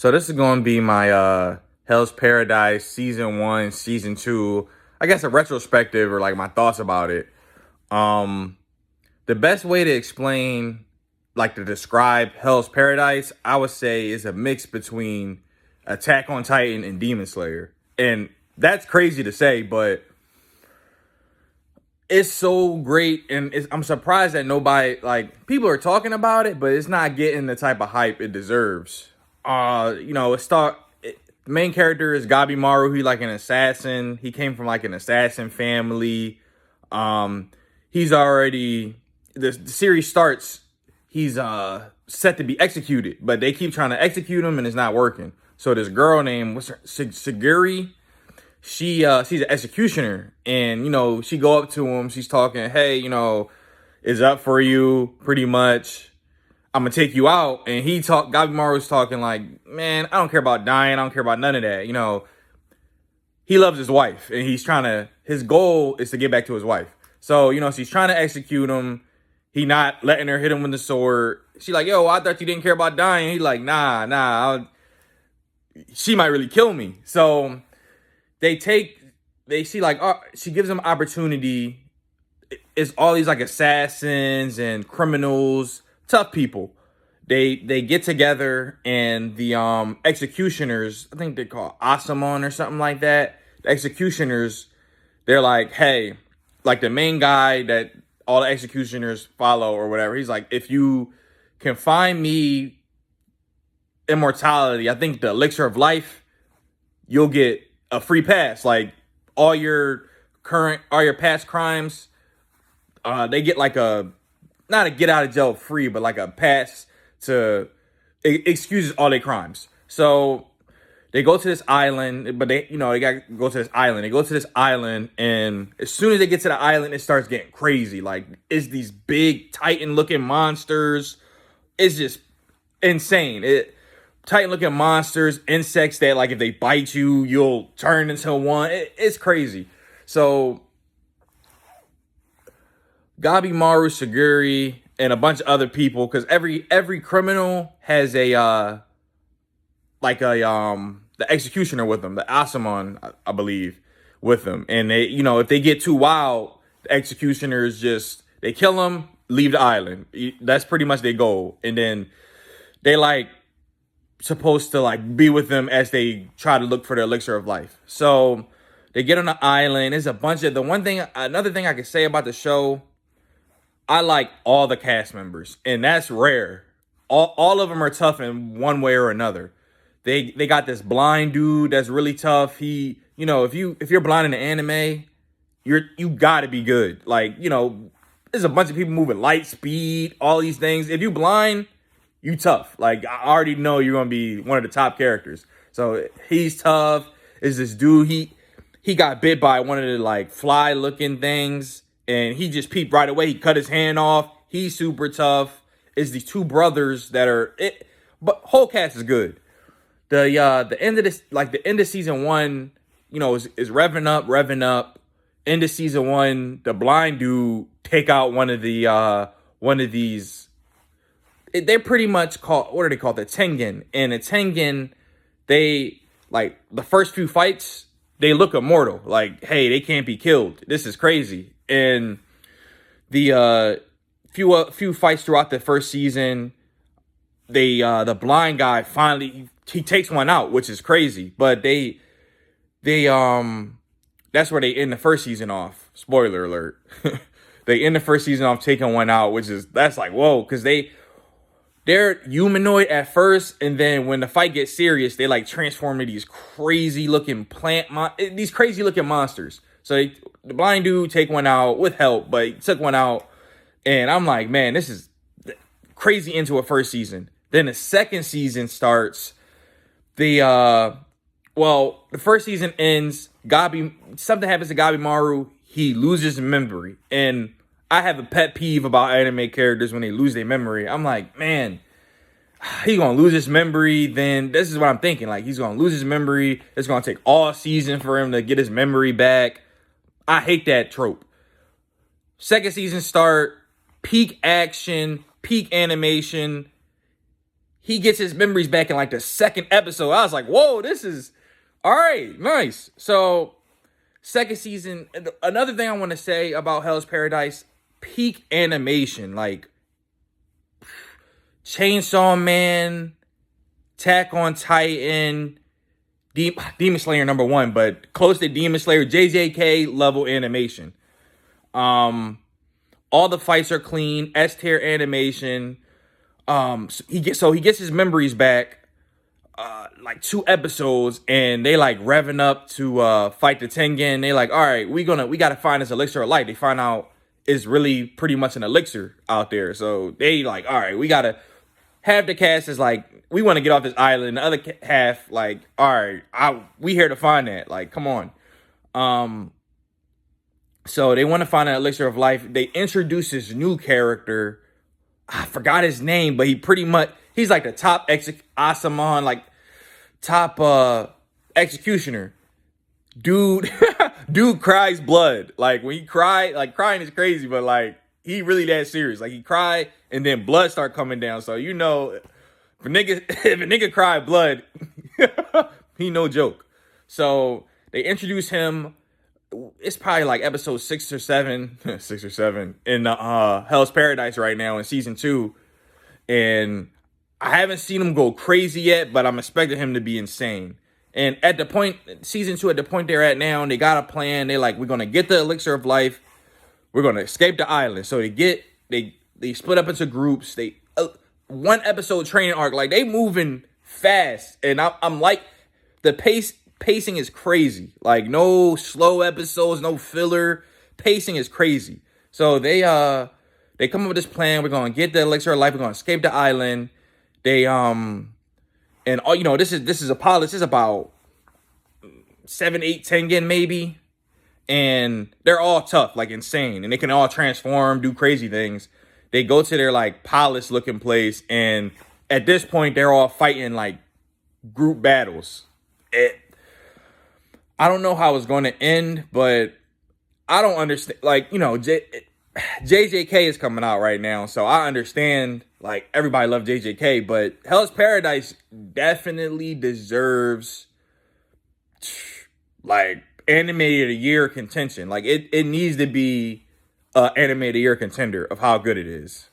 So this is going to be my Hell's Paradise season 1, season 2. I guess a retrospective or like my thoughts about it. Um the best way to explain like to describe Hell's Paradise, I would say is a mix between Attack on Titan and Demon Slayer. And that's crazy to say, but it's so great and I'm surprised that nobody like people are talking about it, but it's not getting the type of hype it deserves. The main character is Gabi Maru. He like an assassin. He came from like an assassin family. He's already the series starts. He's set to be executed, but they keep trying to execute him and it's not working. So this girl named Siguri, she's an executioner, and she go up to him. She's talking, hey, is up for you pretty much. I'm gonna take you out. And Gabimaru's talking like, man, I don't care about dying. I don't care about none of that. He loves his wife and his goal is to get back to his wife. So, she's trying to execute him. He not letting her hit him with the sword. She like, yo, I thought you didn't care about dying. He like, nah, she might really kill me. So she gives him opportunity. It's all these like assassins and criminals, tough people. They get together, and the executioners, I think they're called Asamon or something like that. The executioners, they're like, hey, like the main guy that all the executioners follow or whatever. He's like, if you can find me immortality, I think the elixir of life, you'll get a free pass. Like all your past crimes, they get like not a get out of jail free, but like a pass to excuses all their crimes. So they go to this island, but they got to go to this island. They go to this island, and as soon as they get to the island, it starts getting crazy. Like it's these big Titan-looking monsters. It's just insane. Titan-looking monsters, insects that like if they bite you, you'll turn into one. It's crazy. So Gabi Maru, Siguri, and a bunch of other people, because every criminal has the executioner with them, the Asamon, I believe, with them. And they, if they get too wild, the executioners they kill them, leave the island. That's pretty much their goal. And then they supposed to be with them as they try to look for the elixir of life. So they get on the island. There's a bunch of another thing I can say about the show, I like all the cast members, and that's rare. All of them are tough in one way or another. They got this blind dude that's really tough. He, if you're blind in the anime, you gotta be good. There's a bunch of people moving light speed, all these things. If you blind, you tough. Like I already know you're gonna be one of the top characters. So he's tough. Is this dude? He got bit by one of the fly looking things, and he just peeped right away. He cut his hand off. He's super tough. It's these two brothers that are it, but whole cast is good. The end of the end of season 1, is revving up. End of season 1, the blind dude take out one of these. They're pretty much called, what are they called? The Tengen. And the Tengen, they the first few fights, they look immortal. Like, hey, they can't be killed. This is crazy. And the few fights throughout the first season, the blind guy finally he takes one out, which is crazy. But they that's where they end the first season off. Spoiler alert. They end the first season off taking one out, that's like, whoa, because they're humanoid at first, and then when the fight gets serious, they transform into these crazy looking monsters. So the blind dude take one out with help, but he took one out, and I'm like, man, this is crazy into a first season. Then the second season starts. The first season ends. Something happens to Gabi Maru. He loses memory, and I have a pet peeve about anime characters when they lose their memory. I'm like, man, he's gonna lose his memory. Then this is what I'm thinking. He's gonna lose his memory. It's gonna take all season for him to get his memory back. I hate that trope. Second season start, peak action, peak animation. he gets his memories back in like the second episode. I was like, whoa, this is all right, nice. So second season, another thing I want to say about Hell's Paradise, peak animation, like Chainsaw Man, Attack on Titan, Demon Slayer #1, but close to Demon Slayer, JJK level animation. All the fights are clean, S tier animation. He gets his memories back, like 2 episodes, and they like revving up to fight the Tengen. They like, all right, we gotta find this elixir of light. They find out it's really pretty much an elixir out there. So they like, all right, we gotta have the cast is like, we want to get off this island. The other half, like, all right, we here to find that. Like, come on. So they want to find an elixir of life. They introduce this new character. I forgot his name, but he's like the top Asamon, like top executioner. Dude, dude cries blood. Like when he cry, like crying is crazy, but like he really that serious. Like he cry and then blood start coming down. So if a nigga cry blood, he no joke. So they introduce him. It's probably like episode 6 or 7 in Hell's Paradise right now in season 2. And I haven't seen him go crazy yet, but I'm expecting him to be insane. And at the point, season 2, at the point they're at now, they got a plan. They're like, we're going to get the elixir of life. We're going to escape the island. So they split up into groups. They 1 episode training arc. Like they moving fast. And I'm like, the pacing is crazy. Like no slow episodes, no filler. Pacing is crazy. So they come up with this plan. We're gonna get the elixir of life. We're gonna escape the island. They and all this is a pilot. This is about 7, 8 Tengen maybe, and they're all tough, like insane, and they can all transform, do crazy things. They go to their like palace looking place, and at this point they're all fighting like group battles. I don't know how it's going to end, but I don't understand. Like, JJK is coming out right now, so I understand, like, everybody loves JJK, but Hell's Paradise definitely deserves, like, Anime of the Year contention. Like, it needs to be an Anime of the Year contender of how good it is.